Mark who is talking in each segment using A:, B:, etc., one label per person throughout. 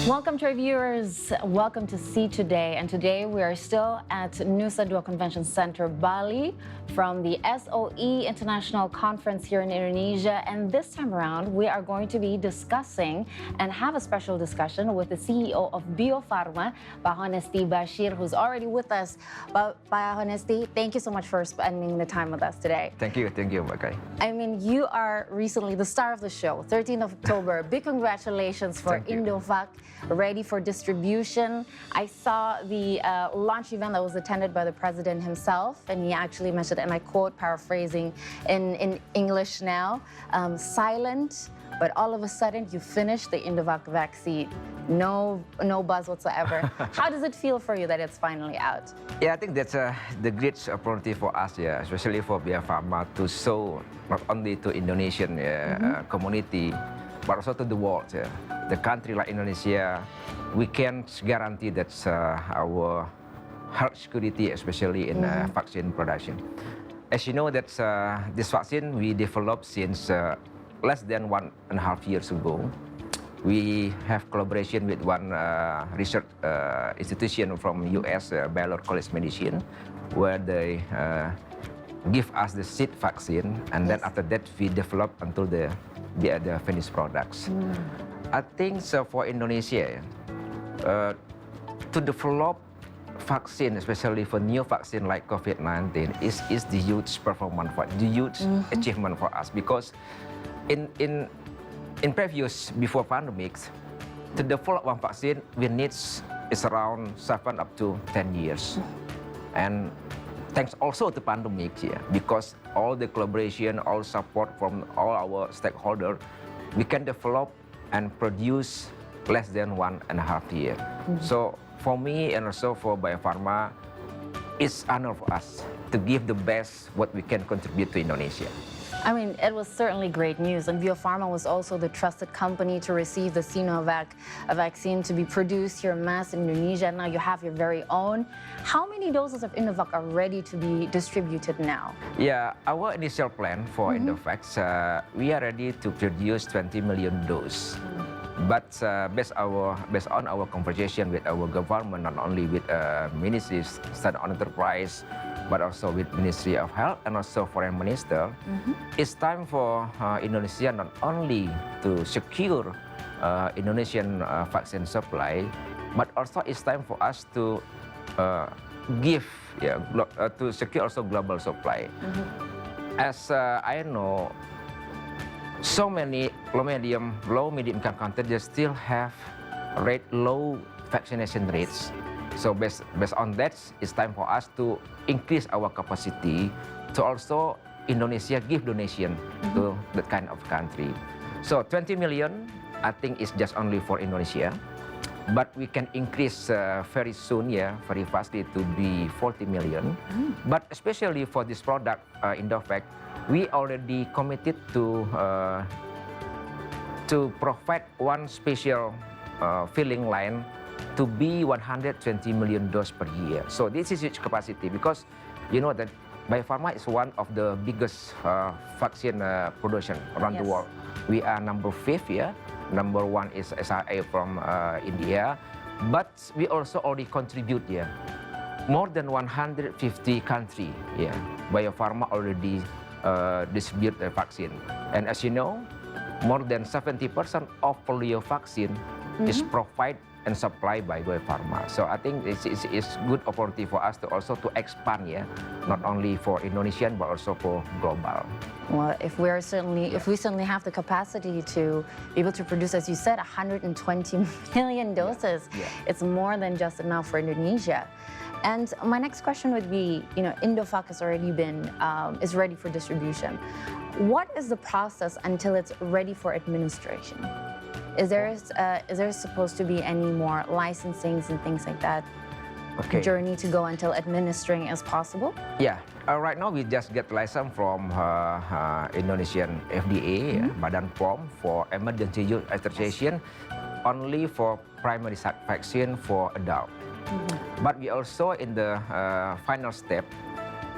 A: Welcome to our viewers. Welcome to See Today. And today we are still at Nusa Dua Convention Center, Bali, from the SOE International Conference here in Indonesia. And this time around, we are going to be discussing and have a special discussion with the CEO of Bio Farma, Pak Honesti Bashir, who's already with us. Pak Honesti, thank you so much for spending the time with us today.
B: Thank you, Mbak Kai.
A: I mean, you are recently the star of the show, 13th of October. Big congratulations for Indovac, ready for distribution. I saw the launch event that was attended by the president himself, and he actually mentioned, and I quote, paraphrasing in English now, silent, but all of a sudden you finished the Indovac vaccine. No buzz whatsoever. How does it feel for you that it's finally out?
B: Yeah, I think that's the great opportunity for us, yeah, especially for Bio Farma to show not only to Indonesian community, but also to the world. Yeah. The country like Indonesia, we can guarantee that our health security, especially in vaccine production. As you know, that this vaccine we developed since less than 1.5 years ago. We have collaboration with one research institution from US, Baylor College of Medicine, where they give us the seed vaccine, and then after that we develop until the finished products. I think so for Indonesia, to develop vaccine, especially for new vaccine like COVID-19, is the huge performance, the huge achievement for us, because in previous, before pandemics, to develop one vaccine, we need is around 7 up to 10 years. And thanks also to pandemic, yeah, because all the collaboration, all support from all our stakeholders, we can develop and produce less than 1.5 years. So for me and also for Bio Farma, it's honor for us to give the best what we can contribute to Indonesia.
A: I mean, it was certainly great news, and Bio Farma was also the trusted company to receive the Sinovac vaccine to be produced here in mass in Indonesia. Now you have your very own. How many doses of Indovac are ready to be distributed now?
B: Yeah, our initial plan for Indovac, we are ready to produce 20 million doses. But based on our conversation with our government, not only with ministries, state-owned enterprise, but also with Ministry of Health and also Foreign Minister, it's time for Indonesia not only to secure Indonesian vaccine supply, but also it's time for us to give, to secure also global supply. As I know, so many low medium income countries they still have low vaccination rates. So based on that, it's time for us to increase our capacity to also Indonesia give donation to that kind of country. So 20 million, I think is just only for Indonesia, but we can increase very soon, very fastly to be 40 million. But especially for this product, Indovac, we already committed to provide one special filling line to be 120 million doses per year. So this is huge capacity, because you know that Bio Farma is one of the biggest vaccine production around the world. We are number 5 here. Number 1 is SRA from India, but we also already contribute more than 150 countries. Bio Farma already distribute the vaccine, and as you know, more than 70% of polio vaccine is provided and supplied by Bio Farma. So I think it's good opportunity for us to also to expand, not only for Indonesian but also for global.
A: Well, if we certainly have the capacity to be able to produce, as you said, 120 million doses, it's more than just enough for Indonesia. And my next question would be, Indovac has already been is ready for distribution. What is the process until it's ready for administration? Is there supposed to be any more licensings and things like that? Journey to go until administering as possible?
B: Yeah, right now we just get license from Indonesian FDA, Badan POM, for emergency use authorization only for primary vaccine for adult. But we also in the final step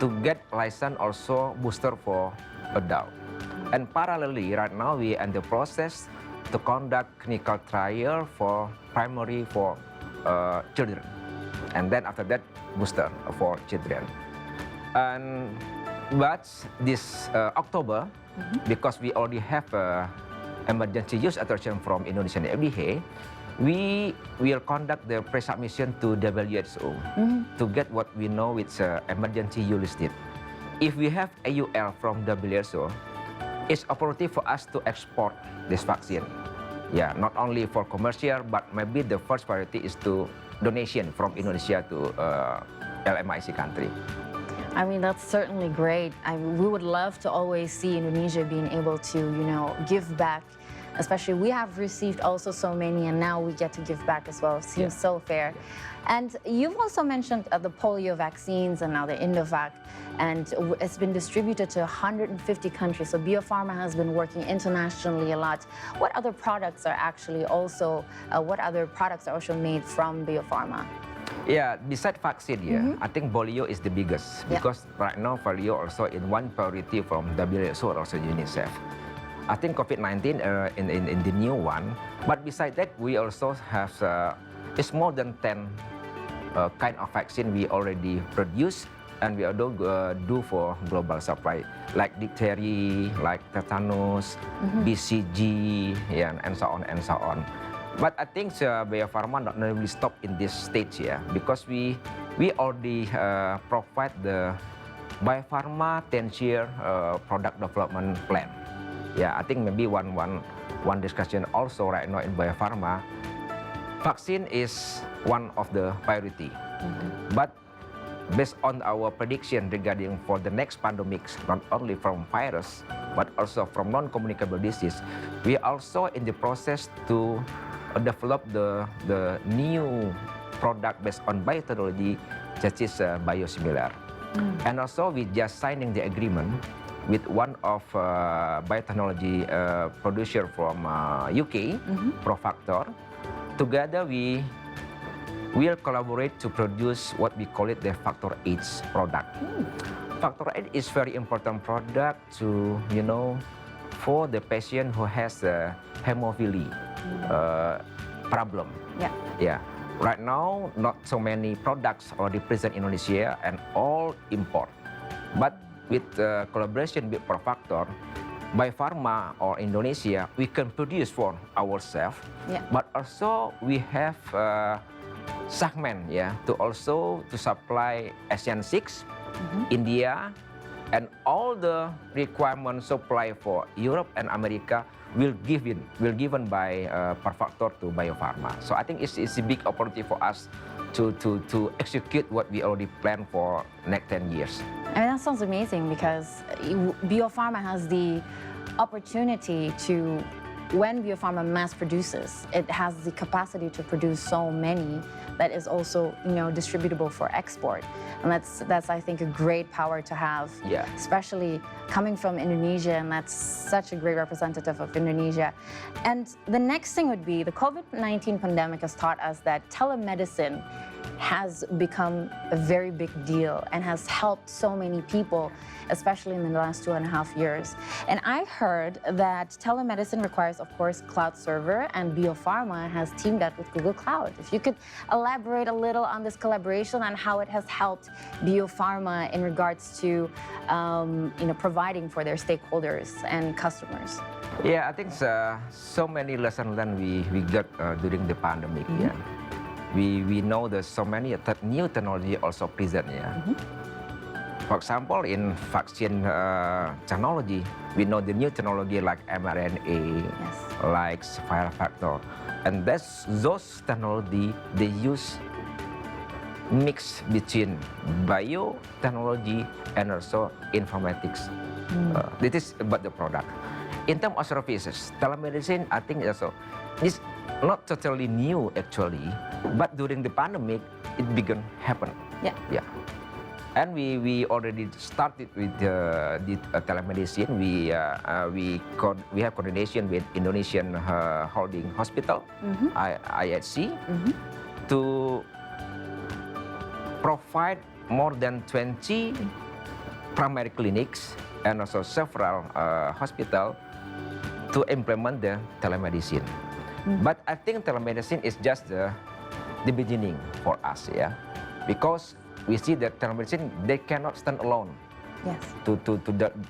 B: to get license also booster for adult. And parallelly, right now we are in the process to conduct clinical trial for primary for children, and then after that booster for children. But this October, because we already have emergency use authorization from Indonesian FDA, we will conduct the pre-submission to WHO to get what we know it's emergency use listed. If we have AUL from WHO, it's opportunity for us to export this vaccine. Yeah, not only for commercial, but maybe the first priority is to donation from Indonesia to LMIC country.
A: I mean, that's certainly great. We would love to always see Indonesia being able to, give back. Especially, we have received also so many, and now we get to give back as well. It seems so fair. And you've also mentioned the polio vaccines and now the Indovac, and it's been distributed to 150 countries. So Biopharma has been working internationally a lot. What other products are actually also, made from Biopharma?
B: Yeah, besides vaccine, I think polio is the biggest because right now polio also in one priority from WHO and also UNICEF. I think COVID-19 in the new one, but besides that, we also have it's more than 10 kind of vaccine we already produce and we do for global supply, like diphtheria, like tetanus, BCG, and so on and so on. But I think Biopharma not really stop in this stage because we already provide the Biopharma 10-year product development plan. Yeah, I think maybe one discussion also right now in Biopharma, vaccine is one of the priority. But based on our prediction regarding for the next pandemics, not only from virus, but also from non-communicable disease, we are also in the process to develop the new product based on biotechnology, such as biosimilar. And also we just signing the agreement with one of biotechnology producer from UK, Profactor. Together we will collaborate to produce what we call it the Factor 8 product. Factor 8 is very important product to, for the patient who has a hemophilia problem. Yeah. Right now, not so many products already present in Indonesia and all import. But with collaboration with Profactor, Biopharma or Indonesia, we can produce for ourselves. But also we have segment to supply ASEAN 6, India, and all the requirement supply for Europe and America will given by Profactor to Biopharma. So I think it's a big opportunity for us to execute what we already planned for next 10 years.
A: I mean, that sounds amazing because Biopharma has the opportunity to, when Biopharma mass produces, it has the capacity to produce so many that is also, distributable for export. And that's I think a great power to have, especially coming from Indonesia, and that's such a great representative of Indonesia. And the next thing would be the COVID-19 pandemic has taught us that telemedicine has become a very big deal and has helped so many people, especially in the last 2.5 years. And I heard that telemedicine requires, of course, cloud server, and Biopharma has teamed up with Google Cloud. If you could elaborate a little on this collaboration and how it has helped Biopharma in regards to, providing for their stakeholders and customers.
B: Yeah, I think so many lessons learned we got during the pandemic. We know there's so many new technology also present. For example, in vaccine technology, we know the new technology like mRNA, like viral vector, and those technology they use mix between biotechnology and also informatics. This is about the product. In terms of services, telemedicine, I think also is not totally new actually, but during the pandemic, it began happen. And we already started with the telemedicine. We have coordination with Indonesian Holding Hospital, IHC, to provide more than 20 primary clinics and also several hospitals to implement the telemedicine. But I think telemedicine is just the beginning for us, yeah, because we see that telemedicine, they cannot stand alone.
A: Yes.
B: To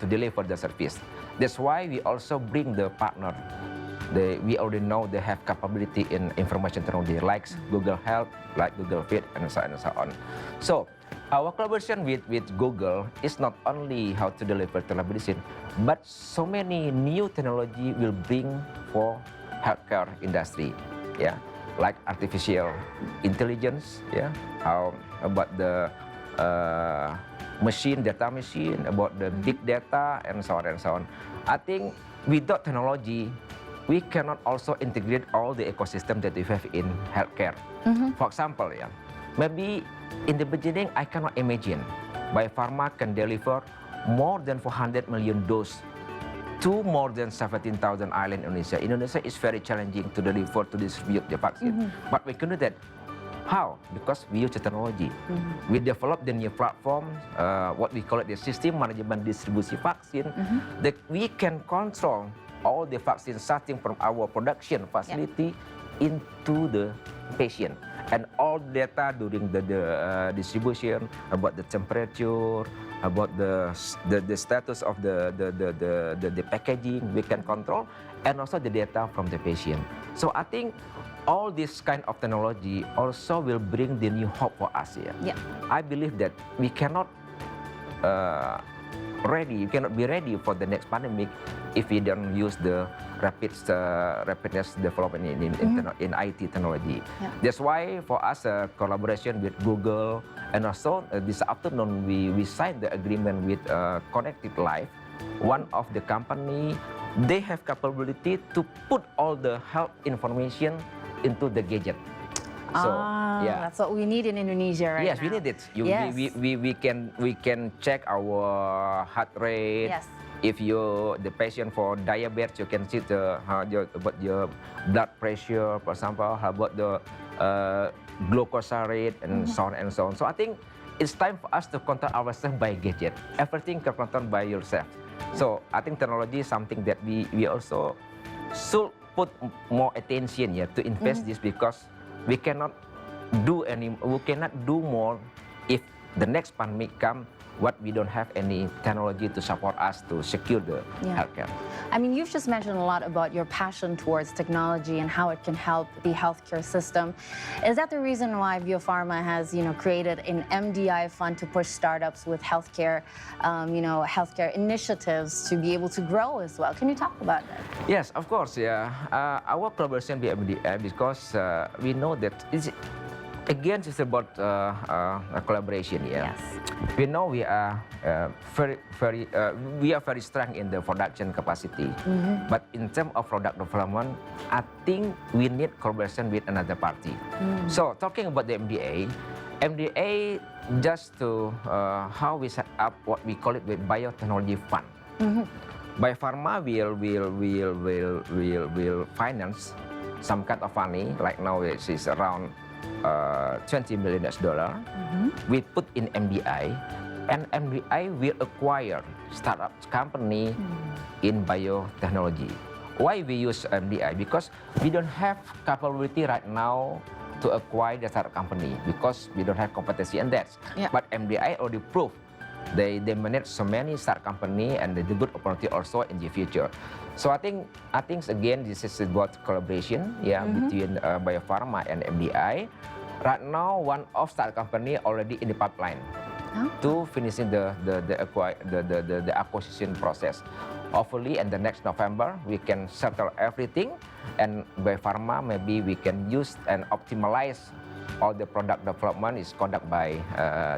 B: deliver the service. That's why we also bring the partner. We already know they have capability in information technology, like Google Health, like Google Fit, and so on and so on. So our collaboration with Google is not only how to deliver telemedicine, but so many new technology will bring for healthcare industry, yeah, like artificial intelligence, yeah, how about the data machine, about the big data, and so on and so on. I think without technology, we cannot also integrate all the ecosystem that we have in healthcare. For example, yeah, maybe in the beginning, I cannot imagine Bio-Farma can deliver more than 400 million doses to more than 17,000 islands in Indonesia. Indonesia is very challenging to deliver, to distribute the vaccine. But we can do that. How? Because we use the technology. We develop the new platform, what we call it the system management distribution vaccine, that we can control all the vaccines starting from our production facility into the patient. And all data during the distribution about the temperature, about the status of the packaging, we can control, and also the data from the patient. So I think all this kind of technology also will bring the new hope for us here. Yeah. I believe that we cannot be ready for the next pandemic if we don't use the rapidness development in IT technology. Yeah. That's why for us collaboration with Google, and also this afternoon we signed the agreement with Connected Life, one of the company. They have capability to put all the health information into the gadget. So yeah,
A: that's what we need in Indonesia right now.
B: Yes, we need it. We can check our heart rate. Yes. If the patient for diabetes, you can see about your blood pressure, for example, how about the glucose rate, and so on and so on. So I think it's time for us to control ourselves by gadget. Everything can control by yourself. So I think technology is something that we also should put more attention here to invest this, because we cannot do more if the next pandemic comes. What we don't have any technology to support us to secure the healthcare.
A: I mean, you've just mentioned a lot about your passion towards technology and how it can help the healthcare system. Is that the reason why Bio-Farma has, created an MDI fund to push startups with healthcare, healthcare initiatives to be able to grow as well? Can you talk about that?
B: Yes, of course. Yeah, our collaboration with MDI, because we know that again, it's about a collaboration. Yeah. Yes. We know we are very strong in the production capacity, but in terms of product development, I think we need collaboration with another party. So talking about the MDA just to how we set up what we call it the biotechnology fund. Bio-Farma will finance some kind of money. Like now it is around $20 million. We put in MDI, and MDI will acquire startup company in biotechnology. Why we use MDI? Because we don't have capability right now to acquire the startup company, because we don't have competency in that. Yeah. But MDI already proved they manage so many startup company, and the good opportunity also in the future. So I think again this is about collaboration, between Bio-Farma and MDI. Right now, one of startup company already in the pipeline to finishing the acquisition process. Hopefully, in the next November, we can settle everything, and Bio-Farma maybe we can use and optimize all the product development is conducted by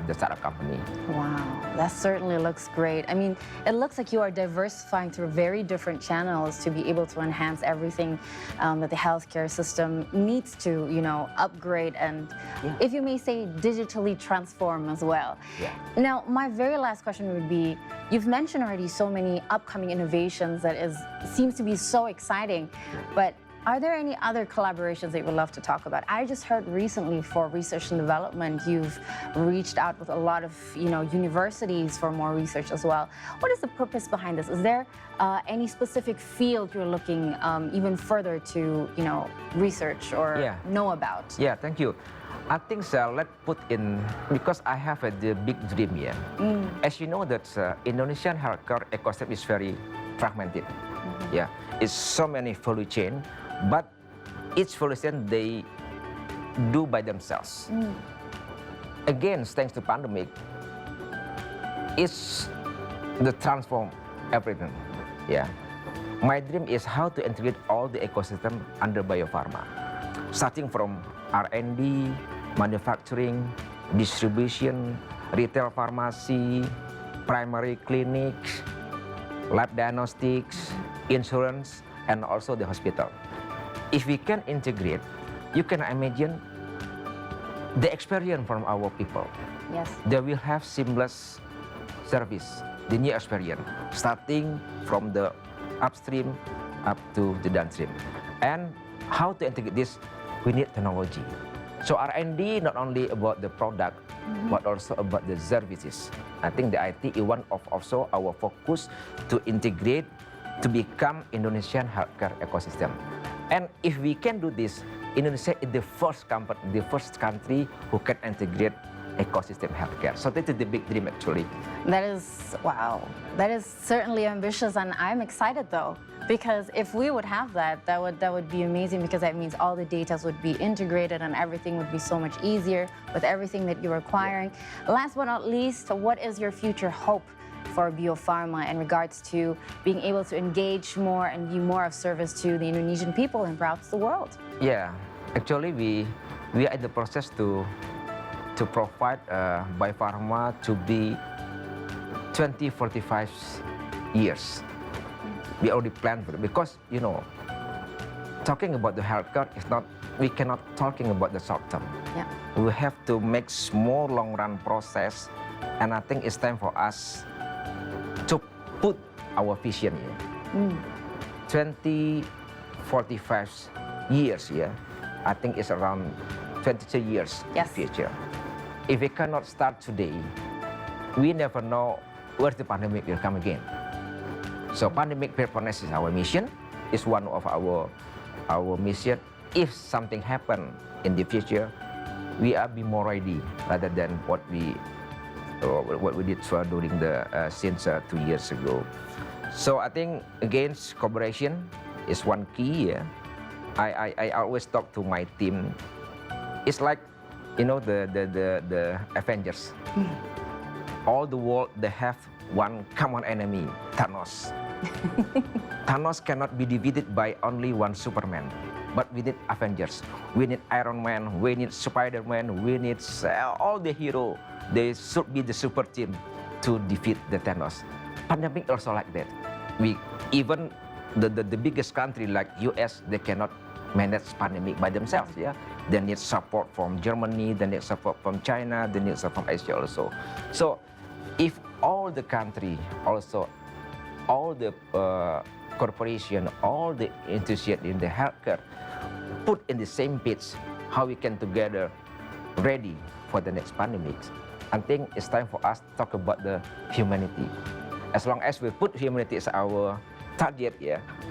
B: the startup company.
A: Wow, that certainly looks great. I mean, it looks like you are diversifying through very different channels to be able to enhance everything that the healthcare system needs to, upgrade and, if you may say, digitally transform as well. Yeah. Now, my very last question would be, you've mentioned already so many upcoming innovations that seems to be so exciting, but Are there any other collaborations that you would love to talk about? I just heard recently for research and development, you've reached out with a lot of universities for more research as well. What is the purpose behind this? Is there any specific field you're looking even further to research or know about?
B: Yeah, thank you. I think so. Let's put in, because I have the big dream here. As you know that Indonesian healthcare ecosystem is very fragmented. Yeah, it's so many value chain, but each value chain they do by themselves. Again, thanks to pandemic, it's the transform everything. Yeah, my dream is how to integrate all the ecosystem under biopharma, starting from R&D, manufacturing, distribution, retail pharmacy, primary clinics, lab diagnostics, insurance, and also the hospital. If we can integrate, you can imagine the experience from our people.
A: Yes.
B: They will have seamless service, the new experience, starting from the upstream up to the downstream. And how to integrate this, we need technology. So R&D not only about the product, but also about the services. I think the IT is one of also our focus to integrate to become Indonesian healthcare ecosystem. And if we can do this, Indonesia is the first country who can integrate ecosystem healthcare. So that is the big dream actually.
A: That is, wow. That is certainly ambitious, and I'm excited though. Because if we would have that, that would be amazing, because that means all the data would be integrated and everything would be so much easier with everything that you're acquiring. Last but not least, what is your future hope for Bio Farma in regards to being able to engage more and be more of service to the Indonesian people and perhaps the world?
B: Yeah, actually we are in the process to provide Bio Farma to be 20-45 years. We already planned for it, because talking about the healthcare is not, we cannot talking about the short term.
A: Yeah.
B: We have to make small long run process, and I think it's time for us to put our vision here. 20-45 years, I think it's around 22 years in the future. If we cannot start today, we never know where the pandemic will come again. So pandemic preparedness is our mission, is one of our mission. If something happen in the future, we are be more ready rather than what we did during the since 2 years ago. So I think again cooperation is one key. I always talk to my team. It's like the Avengers. All the world they have one common enemy, Thanos. Thanos cannot be defeated by only one Superman, but we need Avengers. We need Iron Man, we need Spider-Man, we need all the heroes. They should be the super team to defeat the Thanos. Pandemic also like that. Even the biggest country like US, they cannot manage pandemic by themselves. They need support from Germany, they need support from China, they need support from Asia also. So if all the country, also all the corporation, all the enthusiasts in the healthcare put in the same page, how we can together ready for the next pandemic, I think it's time for us to talk about the humanity. As long as we put humanity as our target,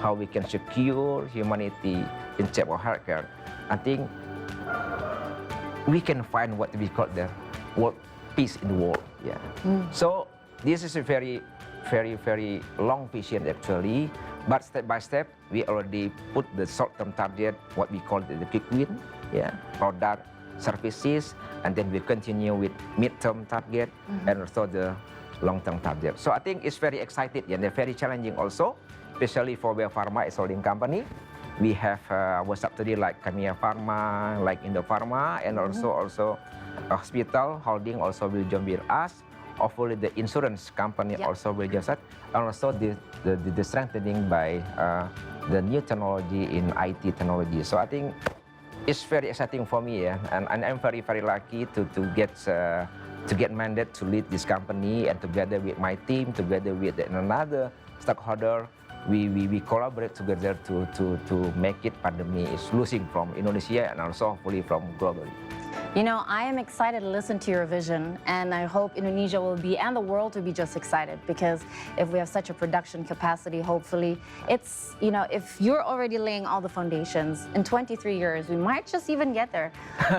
B: how we can secure humanity in terms of healthcare, I think we can find what we call the world peace in the world. So this is a very, very, very long vision actually, but step by step we already put the short-term target, what we call the quick win, product, services, and then we continue with mid-term target and also the long-term target. So I think it's very exciting and very challenging also, especially for Bio Farma as a holding company. We have our subsidiary like Camia Pharma, like Indopharma, and also a hospital holding also will join with us. Hopefully the insurance company also will join us, and also the strengthening by the new technology in IT technology. So I think it's very exciting for me, and I'm very, very lucky to get mandate to lead this company, and together with my team, together with another stakeholder, we collaborate together to make it pandemic is losing from Indonesia and also hopefully from globally.
A: You know, I am excited to listen to your vision, and I hope Indonesia will be, and the world will be just excited, because if we have such a production capacity, hopefully it's, you know, if you're already laying all the foundations, in 23 years, we might just even get there.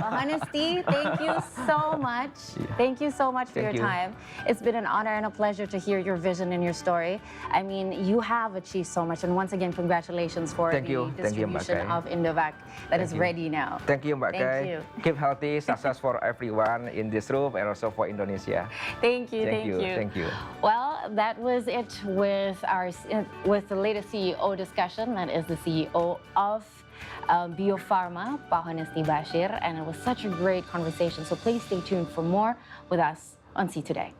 A: Honesty, thank you so much. Thank you so much for your time. It's been an honor and a pleasure to hear your vision and your story. I mean, you have achieved so much, and once again, congratulations for the distribution of Indovac that is ready now.
B: Thank you, Mbak Kay.
A: Thank you.
B: Keep healthy, success for everyone in this room and also for Indonesia.
A: Thank you.
B: Thank you.
A: Well, that was it with the latest CEO discussion. That is the CEO of Bio Farma, Pak Honesty Bashir, and it was such a great conversation. So please stay tuned for more with us on See Today.